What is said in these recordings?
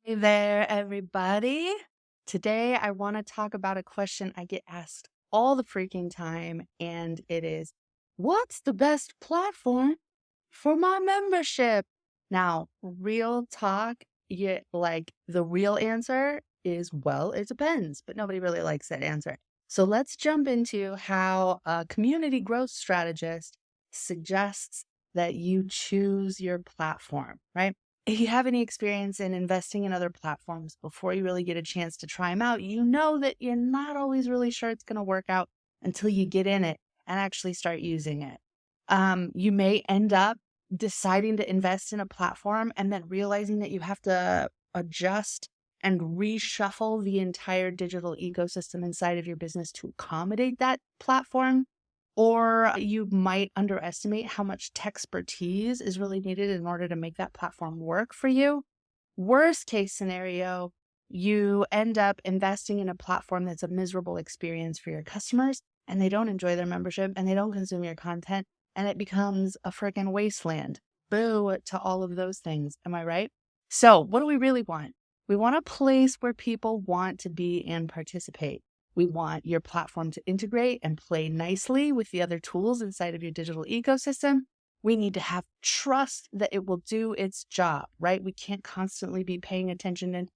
Hey there, everybody. Today, I want to talk about a question I get asked all the freaking time, and it is, what's the best platform for my membership? Now, real talk, the real answer is, well, it depends, but nobody really likes that answer. So let's jump into how a community growth strategist suggests that you choose your platform, right? If you have any experience in investing in other platforms before you really get a chance to try them out, you know that you're not always really sure it's going to work out until you get in it and actually start using it. You may end up deciding to invest in a platform and then realizing that you have to adjust and reshuffle the entire digital ecosystem inside of your business to accommodate that platform. Or you might underestimate how much tech expertise is really needed in order to make that platform work for you. Worst case scenario, you end up investing in a platform that's a miserable experience for your customers and they don't enjoy their membership and they don't consume your content and it becomes a freaking wasteland. Boo to all of those things. Am I right? So, what do we really want? We want a place where people want to be and participate. We want your platform to integrate and play nicely with the other tools inside of your digital ecosystem. We need to have trust that it will do its job, right? We can't constantly be paying attention and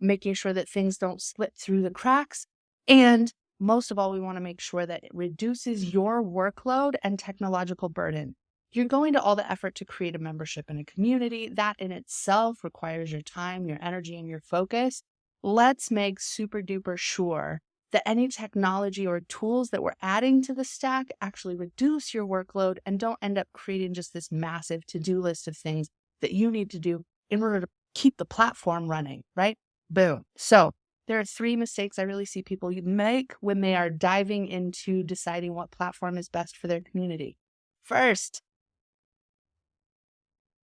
making sure that things don't slip through the cracks. And most of all, we want to make sure that it reduces your workload and technological burden. You're going to all the effort to create a membership in a community. That in itself requires your time, your energy, and your focus. Let's make super duper sure that any technology or tools that we're adding to the stack actually reduce your workload and don't end up creating just this massive to-do list of things that you need to do in order to keep the platform running, right? Boom. So there are 3 mistakes I really see people make when they are diving into deciding what platform is best for their community. First,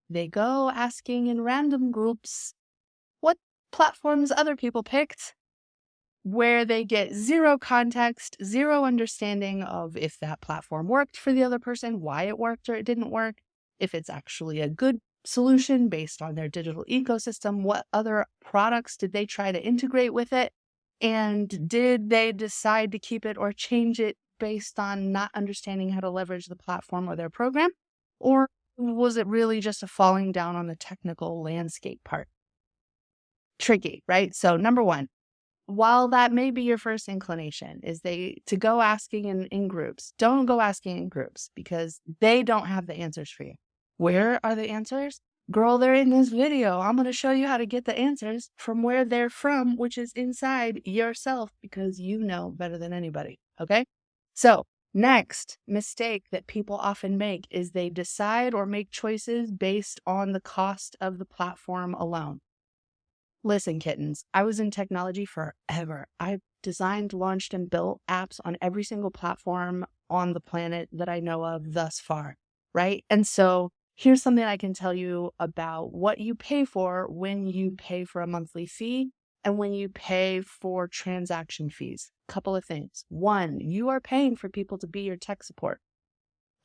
they go asking in random groups what platforms other people picked, where they get zero context, zero understanding of if that platform worked for the other person, why it worked or it didn't work, if it's actually a good solution based on their digital ecosystem, what other products did they try to integrate with it, and did they decide to keep it or change it based on not understanding how to leverage the platform or their program, or was it really just a falling down on the technical landscape part? Tricky, right? So number 1, while that may be your first inclination, is to go asking in groups. Don't go asking in groups because they don't have the answers for you. Where are the answers? Girl, they're in this video. I'm going to show you how to get the answers from where they're from, which is inside yourself because you know better than anybody. Okay? So, next mistake that people often make is they decide or make choices based on the cost of the platform alone. Listen, kittens, I was in technology forever. I've designed, launched, and built apps on every single platform on the planet that I know of thus far, right? And so here's something I can tell you about what you pay for when you pay for a monthly fee and when you pay for transaction fees. Couple of things. 1, you are paying for people to be your tech support.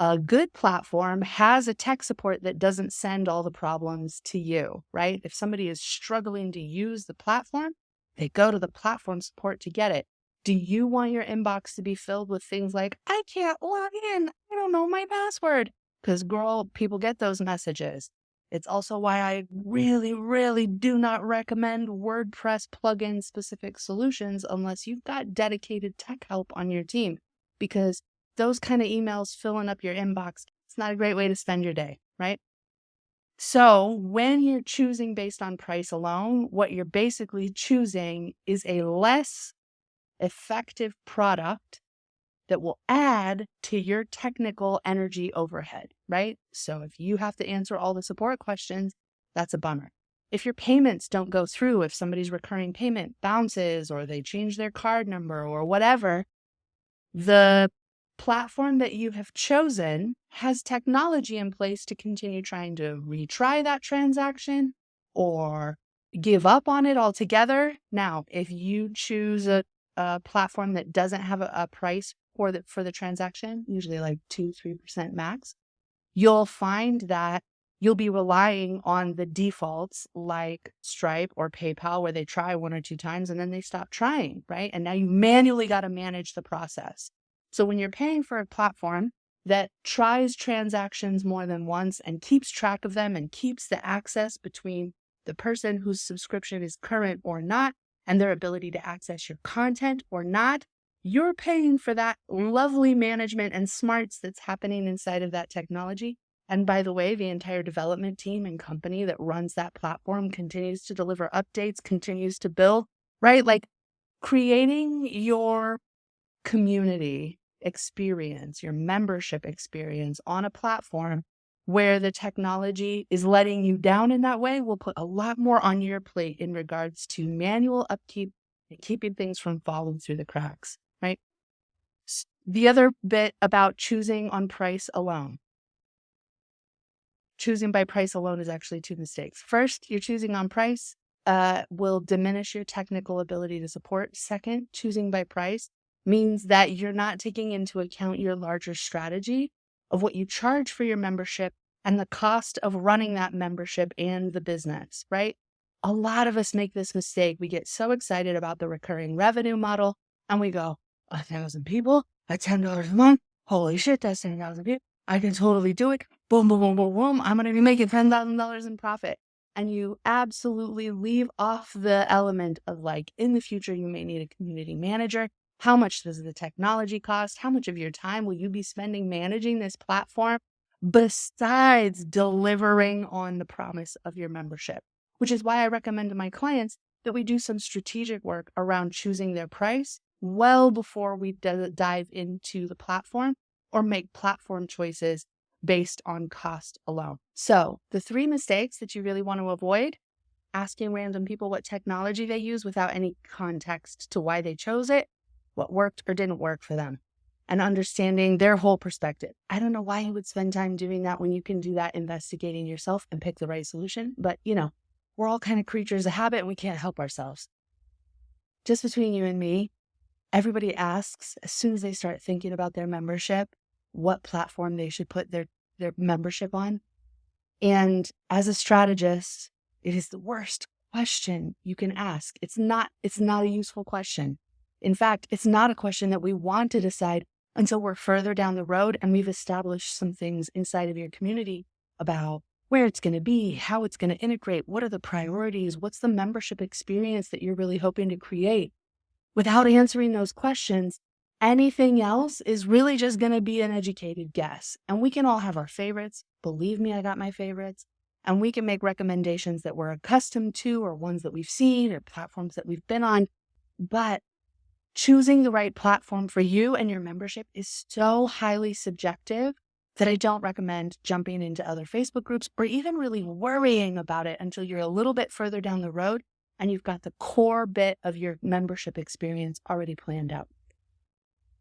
A good platform has a tech support that doesn't send all the problems to you, right? If somebody is struggling to use the platform, they go to the platform support to get it. Do you want your inbox to be filled with things like, I can't log in, I don't know my password? Because, girl, people get those messages. It's also why I really, really do not recommend WordPress plugin specific solutions unless you've got dedicated tech help on your team, because those kind of emails filling up your inbox, it's not a great way to spend your day, right? So when you're choosing based on price alone, what you're basically choosing is a less effective product that will add to your technical energy overhead, right? So if you have to answer all the support questions, that's a bummer. If your payments don't go through, if somebody's recurring payment bounces or they change their card number or whatever, the platform that you have chosen has technology in place to continue trying to retry that transaction or give up on it altogether. Now, if you choose a platform that doesn't have a price for the transaction, usually like 2-3% max, you'll find that you'll be relying on the defaults like Stripe or PayPal, where they try 1 or 2 times and then they stop trying, right? And now you manually got to manage the process. So when you're paying for a platform that tries transactions more than once and keeps track of them and keeps the access between the person whose subscription is current or not and their ability to access your content or not, you're paying for that lovely management and smarts that's happening inside of that technology. And by the way, the entire development team and company that runs that platform continues to deliver updates, continues to build, right? Like creating your community experience, your membership experience on a platform where the technology is letting you down in that way will put a lot more on your plate in regards to manual upkeep and keeping things from falling through the cracks, right? The other bit about choosing on price alone. Choosing by price alone is actually 2 mistakes. First, you're choosing on price will diminish your technical ability to support. Second, choosing by price means that you're not taking into account your larger strategy of what you charge for your membership and the cost of running that membership and the business, right? A lot of us make this mistake. We get so excited about the recurring revenue model and we go, 1,000 people at $10 a month. Holy shit, that's 10,000 people. I can totally do it. Boom, boom, boom, boom, boom. I'm going to be making $10,000 in profit. And you absolutely leave off the element of like, in the future, you may need a community manager. How much does the technology cost? How much of your time will you be spending managing this platform besides delivering on the promise of your membership? Which is why I recommend to my clients that we do some strategic work around choosing their price well before we dive into the platform or make platform choices based on cost alone. So the 3 mistakes that you really want to avoid: asking random people what technology they use without any context to why they chose it, what worked or didn't work for them, and understanding their whole perspective. I don't know why you would spend time doing that when you can do that investigating yourself and pick the right solution. But, we're all kind of creatures of habit and we can't help ourselves. Just between you and me, everybody asks as soon as they start thinking about their membership, what platform they should put their membership on. And as a strategist, it is the worst question you can ask. It's not a useful question. In fact, it's not a question that we want to decide until we're further down the road and we've established some things inside of your community about where it's going to be, how it's going to integrate, what are the priorities, what's the membership experience that you're really hoping to create. Without answering those questions, anything else is really just going to be an educated guess. And we can all have our favorites. Believe me, I got my favorites. And we can make recommendations that we're accustomed to or ones that we've seen or platforms that we've been on. But choosing the right platform for you and your membership is so highly subjective that I don't recommend jumping into other Facebook groups or even really worrying about it until you're a little bit further down the road and you've got the core bit of your membership experience already planned out.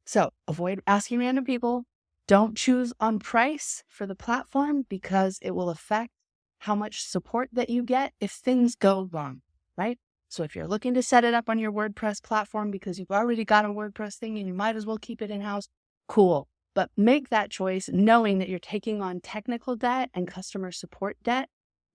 So avoid asking random people. Don't choose on price for the platform because it will affect how much support that you get if things go wrong, right? So if you're looking to set it up on your WordPress platform because you've already got a WordPress thing and you might as well keep it in-house, cool. But make that choice knowing that you're taking on technical debt and customer support debt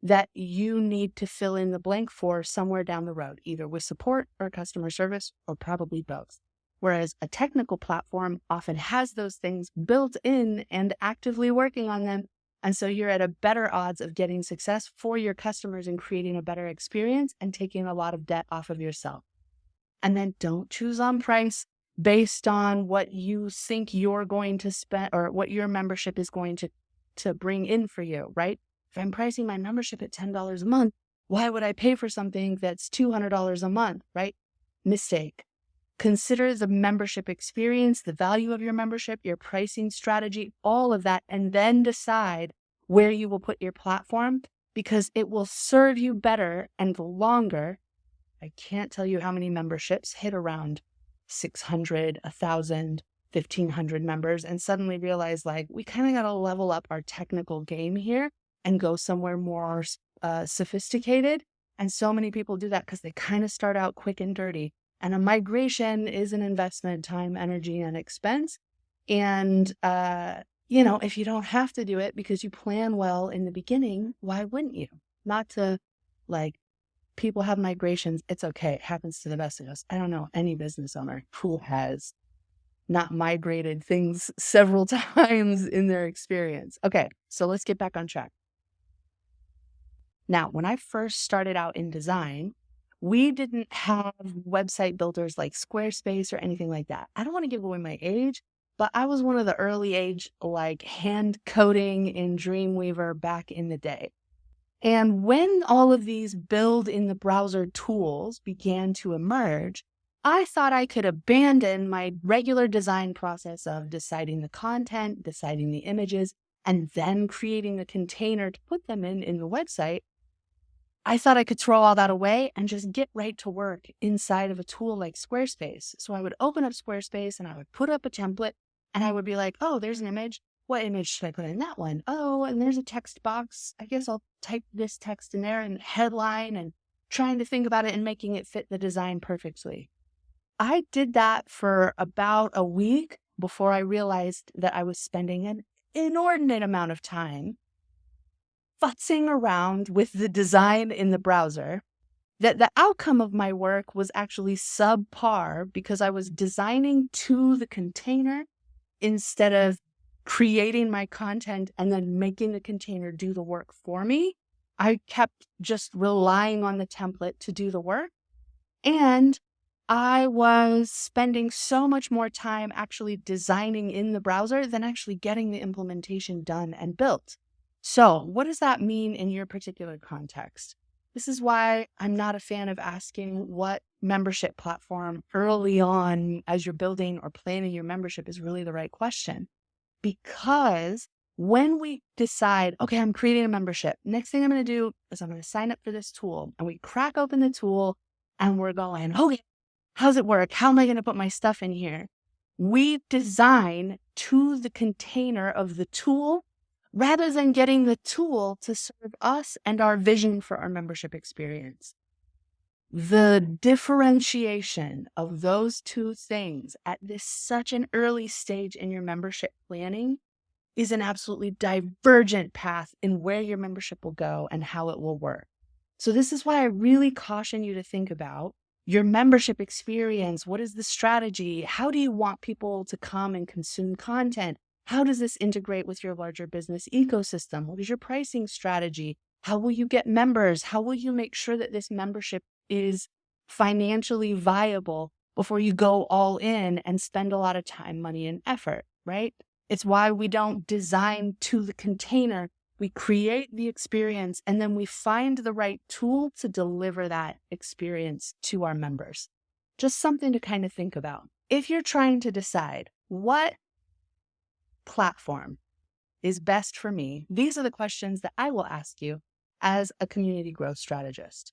that you need to fill in the blank for somewhere down the road, either with support or customer service or probably both. Whereas a technical platform often has those things built in and actively working on them. And so you're at a better odds of getting success for your customers and creating a better experience and taking a lot of debt off of yourself. And then don't choose on price based on what you think you're going to spend or what your membership is going to bring in for you, right? If I'm pricing my membership at $10 a month, why would I pay for something that's $200 a month, right? Mistake. Consider the membership experience, the value of your membership, your pricing strategy, all of that, and then decide where you will put your platform because it will serve you better and longer. I can't tell you how many memberships hit around 600, 1,000, 1,500 members and suddenly realize like we kind of got to level up our technical game here and go somewhere more sophisticated. And so many people do that because they kind of start out quick and dirty. And a migration is an investment, time, energy, and expense. And if you don't have to do it because you plan well in the beginning, why wouldn't you? Not to like, people have migrations. It's okay. It happens to the best of us. I don't know any business owner who has not migrated things several times in their experience. Okay, so let's get back on track. Now, when I first started out in design, we didn't have website builders like Squarespace or anything like that. I don't want to give away my age, but I was one of the early age, like hand coding in Dreamweaver back in the day. And when all of these build in the browser tools began to emerge, I thought I could abandon my regular design process of deciding the content, deciding the images, and then creating the container to put them in the website. I thought I could throw all that away and just get right to work inside of a tool like Squarespace. So I would open up Squarespace and I would put up a template and I would be like, oh, there's an image. What image should I put in that one? Oh, and there's a text box. I guess I'll type this text in there and headline and trying to think about it and making it fit the design perfectly. I did that for about a week before I realized that I was spending an inordinate amount of time futzing around with the design in the browser, that the outcome of my work was actually subpar because I was designing to the container instead of creating my content and then making the container do the work for me. I kept just relying on the template to do the work. And I was spending so much more time actually designing in the browser than actually getting the implementation done and built. So what does that mean in your particular context? This is why I'm not a fan of asking what membership platform early on as you're building or planning your membership is really the right question. Because when we decide, okay, I'm creating a membership, next thing I'm going to do is I'm going to sign up for this tool. And we crack open the tool and we're going, okay, how's it work? How am I going to put my stuff in here? We design to the container of the tool rather than getting the tool to serve us and our vision for our membership experience. The differentiation of those two things at this such an early stage in your membership planning is an absolutely divergent path in where your membership will go and how it will work. So this is why I really caution you to think about your membership experience. What is the strategy? How do you want people to come and consume content? How does this integrate with your larger business ecosystem? What is your pricing strategy? How will you get members? How will you make sure that this membership is financially viable before you go all in and spend a lot of time, money, and effort, right? It's why we don't design to the container. We create the experience and then we find the right tool to deliver that experience to our members. Just something to kind of think about. If you're trying to decide what platform is best for me, these are the questions that I will ask you as a community growth strategist.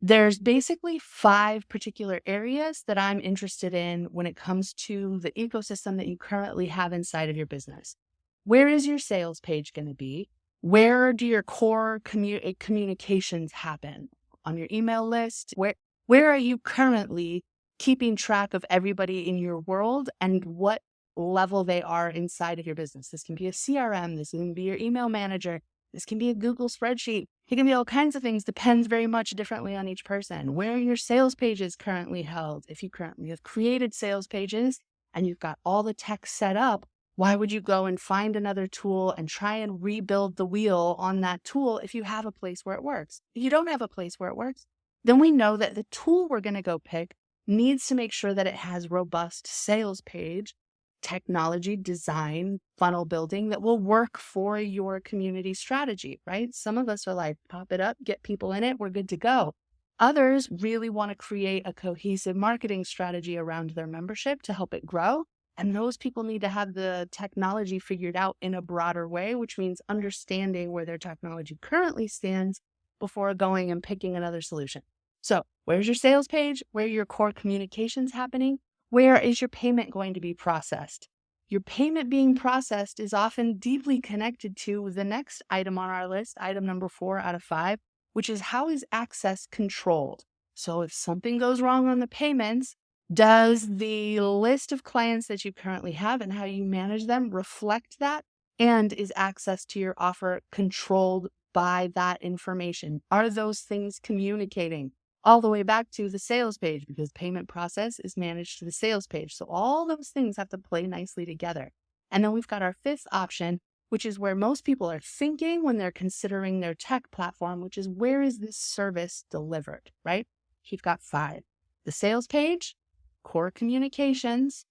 There's basically 5 particular areas that I'm interested in when it comes to the ecosystem that you currently have inside of your business. Where is your sales page going to be? Where do your core communications happen? On your email list? Where are you currently keeping track of everybody in your world and what level they are inside of your business? This can be a CRM. This can be your email manager. This can be a Google spreadsheet. It can be all kinds of things, depends very much differently on each person. Where are your sales pages currently held? If you currently have created sales pages and you've got all the tech set up, why would you go and find another tool and try and rebuild the wheel on that tool if you have a place where it works? If you don't have a place where it works, then we know that the tool we're going to go pick needs to make sure that it has robust sales page, technology, design, funnel building that will work for your community strategy, right? Some of us are like, pop it up, get people in it, we're good to go. Others really want to create a cohesive marketing strategy around their membership to help it grow. And those people need to have the technology figured out in a broader way, which means understanding where their technology currently stands before going and picking another solution. So where's your sales page? Where are your core communications happening? Where is your payment going to be processed? Your payment being processed is often deeply connected to the next item on our list, item number 4 out of 5, which is how is access controlled? So if something goes wrong on the payments, does the list of clients that you currently have and how you manage them reflect that? And is access to your offer controlled by that information? Are those things communicating all the way back to the sales page? Because payment process is managed to the sales page. So all those things have to play nicely together. And then we've got our fifth option, which is where most people are thinking when they're considering their tech platform, which is, where is this service delivered, right? We've got 5. The sales page, core communications,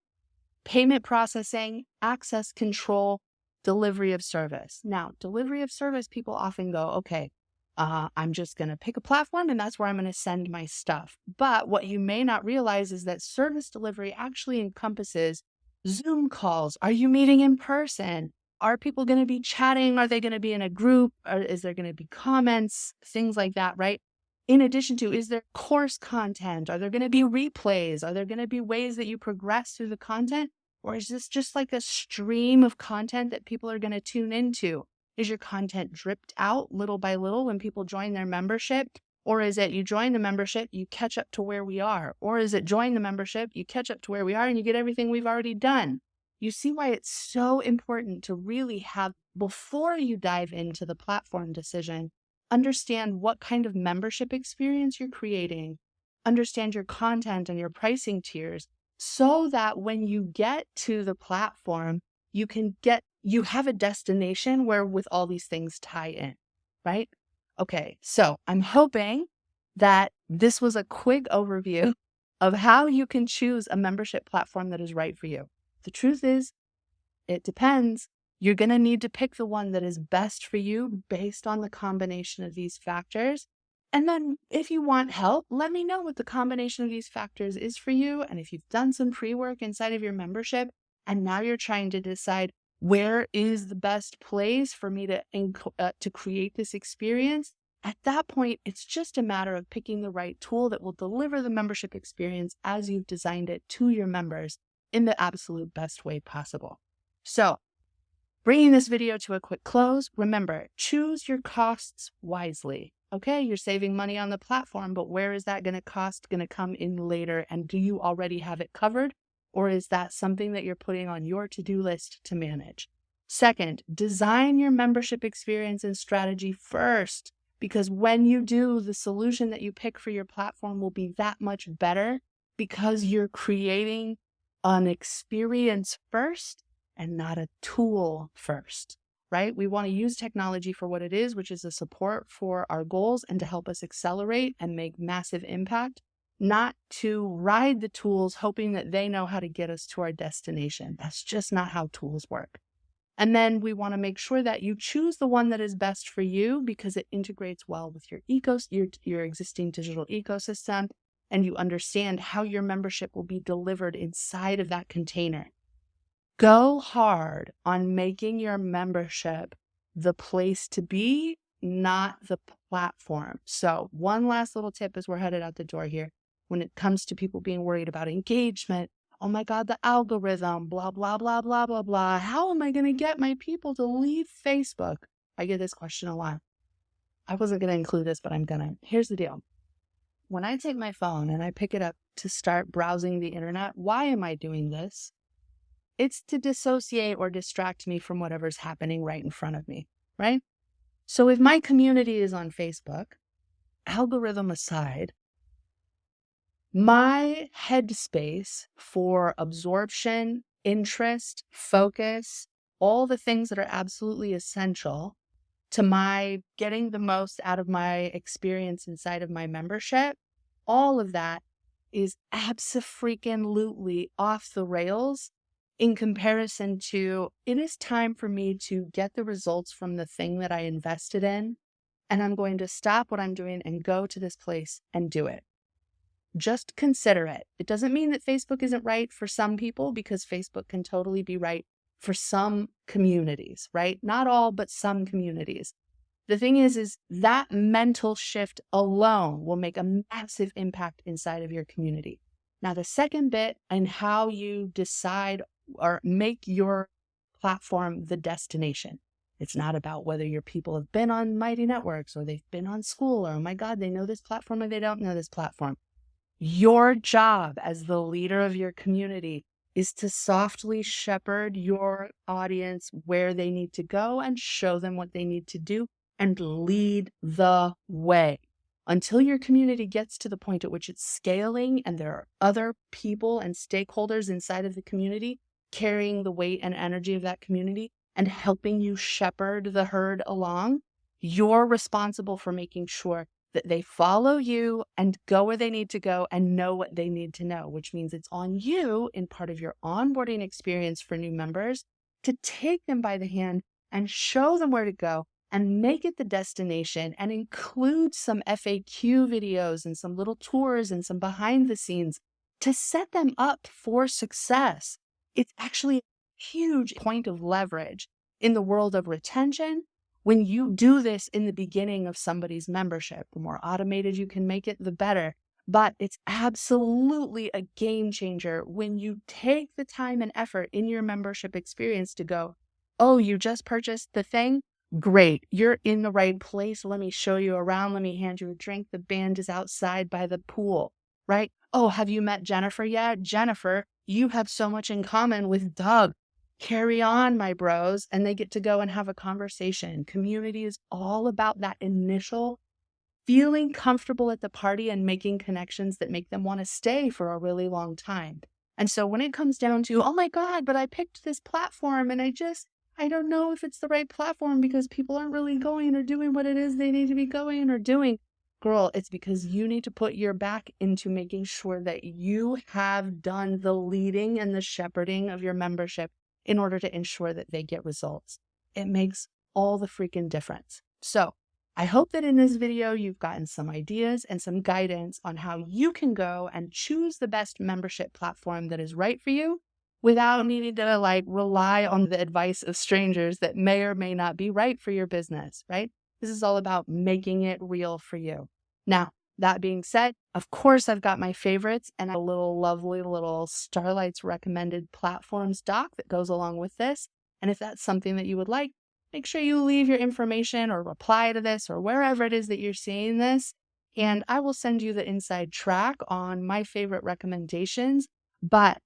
payment processing, access control, delivery of service. Now, delivery of service, people often go, okay, I'm just going to pick a platform and that's where I'm going to send my stuff. But what you may not realize is that service delivery actually encompasses Zoom calls. Are you meeting in person? Are people going to be chatting? Are they going to be in a group? Or is there going to be comments? Things like that, right? In addition to, is there course content? Are there going to be replays? Are there going to be ways that you progress through the content? Or is this just like a stream of content that people are going to tune into? Is your content dripped out little by little when people join their membership? Or is it you join the membership, you catch up to where we are? Or is it join the membership, you catch up to where we are, and you get everything we've already done? You see why it's so important to really have, before you dive into the platform decision, understand what kind of membership experience you're creating, understand your content and your pricing tiers, so that when you get to the platform, you have a destination where with all these things tie in, right? Okay, so I'm hoping that this was a quick overview of how you can choose a membership platform that is right for you. The truth is, it depends. You're going to need to pick the one that is best for you based on the combination of these factors. And then if you want help, let me know what the combination of these factors is for you. And if you've done some pre-work inside of your membership, and now you're trying to decide where is the best place for me to create this experience, at that point, it's just a matter of picking the right tool that will deliver the membership experience as you've designed it to your members in the absolute best way possible. So, bringing this video to a quick close, remember, choose your costs wisely. Okay, you're saving money on the platform, but where is that going to come in later? And do you already have it covered? Or is that something that you're putting on your to-do list to manage? Second, design your membership experience and strategy first, because when you do, the solution that you pick for your platform will be that much better because you're creating an experience first and not a tool first, right? We want to use technology for what it is, which is a support for our goals and to help us accelerate and make massive impact, not to ride the tools hoping that they know how to get us to our destination. That's just not how tools work. And then we want to make sure that you choose the one that is best for you because it integrates well with your existing digital ecosystem, and you understand how your membership will be delivered inside of that container. Go hard on making your membership the place to be, not the platform. So one last little tip as we're headed out the door here. When it comes to people being worried about engagement, oh my God, the algorithm, blah, blah, blah, blah, blah, blah. How am I going to get my people to leave Facebook? I get this question a lot. I wasn't going to include this, but I'm going to. Here's the deal. When I take my phone and I pick it up to start browsing the internet, why am I doing this? It's to dissociate or distract me from whatever's happening right in front of me, right? So if my community is on Facebook, algorithm aside, my headspace for absorption, interest, focus, all the things that are absolutely essential to my getting the most out of my experience inside of my membership, all of that is abso-freaking-lutely off the rails in comparison to, it is time for me to get the results from the thing that I invested in, and I'm going to stop what I'm doing and go to this place and do it. Just consider it. It doesn't mean that Facebook isn't right for some people, because Facebook can totally be right for some communities, right? Not all, but some communities. The thing is that mental shift alone will make a massive impact inside of your community. Now, the second bit and how you decide or make your platform the destination. It's not about whether your people have been on Mighty Networks or they've been on Skool or, oh my God, they know this platform or they don't know this platform. Your job as the leader of your community is to softly shepherd your audience where they need to go and show them what they need to do and lead the way. Until your community gets to the point at which it's scaling and there are other people and stakeholders inside of the community carrying the weight and energy of that community and helping you shepherd the herd along, you're responsible for making sure that they follow you and go where they need to go and know what they need to know, which means it's on you in part of your onboarding experience for new members to take them by the hand and show them where to go and make it the destination and include some FAQ videos and some little tours and some behind the scenes to set them up for success. It's actually a huge point of leverage in the world of retention. When you do this in the beginning of somebody's membership, the more automated you can make it, the better. But it's absolutely a game changer when you take the time and effort in your membership experience to go, oh, you just purchased the thing? Great. You're in the right place. Let me show you around. Let me hand you a drink. The band is outside by the pool, right? Oh, have you met Jennifer yet? Jennifer, you have so much in common with Doug. Carry on, my bros, and they get to go and have a conversation. Community is all about that initial feeling comfortable at the party and making connections that make them want to stay for a really long time. And so when it comes down to, oh my God, but I picked this platform and I don't know if it's the right platform because people aren't really going or doing what it is they need to be going or doing. Girl, it's because you need to put your back into making sure that you have done the leading and the shepherding of your membership in order to ensure that they get results. It makes all the freaking difference. So I hope that in this video, you've gotten some ideas and some guidance on how you can go and choose the best membership platform that is right for you without needing to rely on the advice of strangers that may or may not be right for your business, right? This is all about making it real for you. Now, that being said, of course, I've got my favorites and a lovely little Starlight's recommended platforms doc that goes along with this. And if that's something that you would like, make sure you leave your information or reply to this or wherever it is that you're seeing this. And I will send you the inside track on my favorite recommendations. But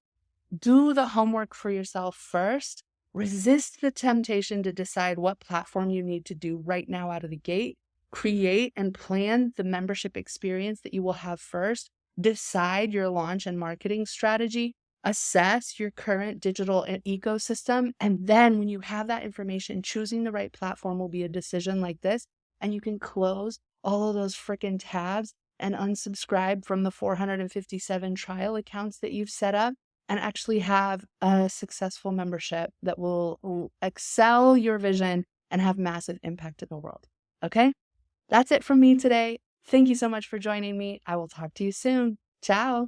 do the homework for yourself first. Resist the temptation to decide what platform you need to do right now out of the gate. Create and plan the membership experience that you will have first. Decide your launch and marketing strategy. Assess your current digital ecosystem. And then when you have that information, choosing the right platform will be a decision like this. And you can close all of those freaking tabs and unsubscribe from the 457 trial accounts that you've set up and actually have a successful membership that will excel your vision and have massive impact in the world. Okay? That's it from me today. Thank you so much for joining me. I will talk to you soon. Ciao.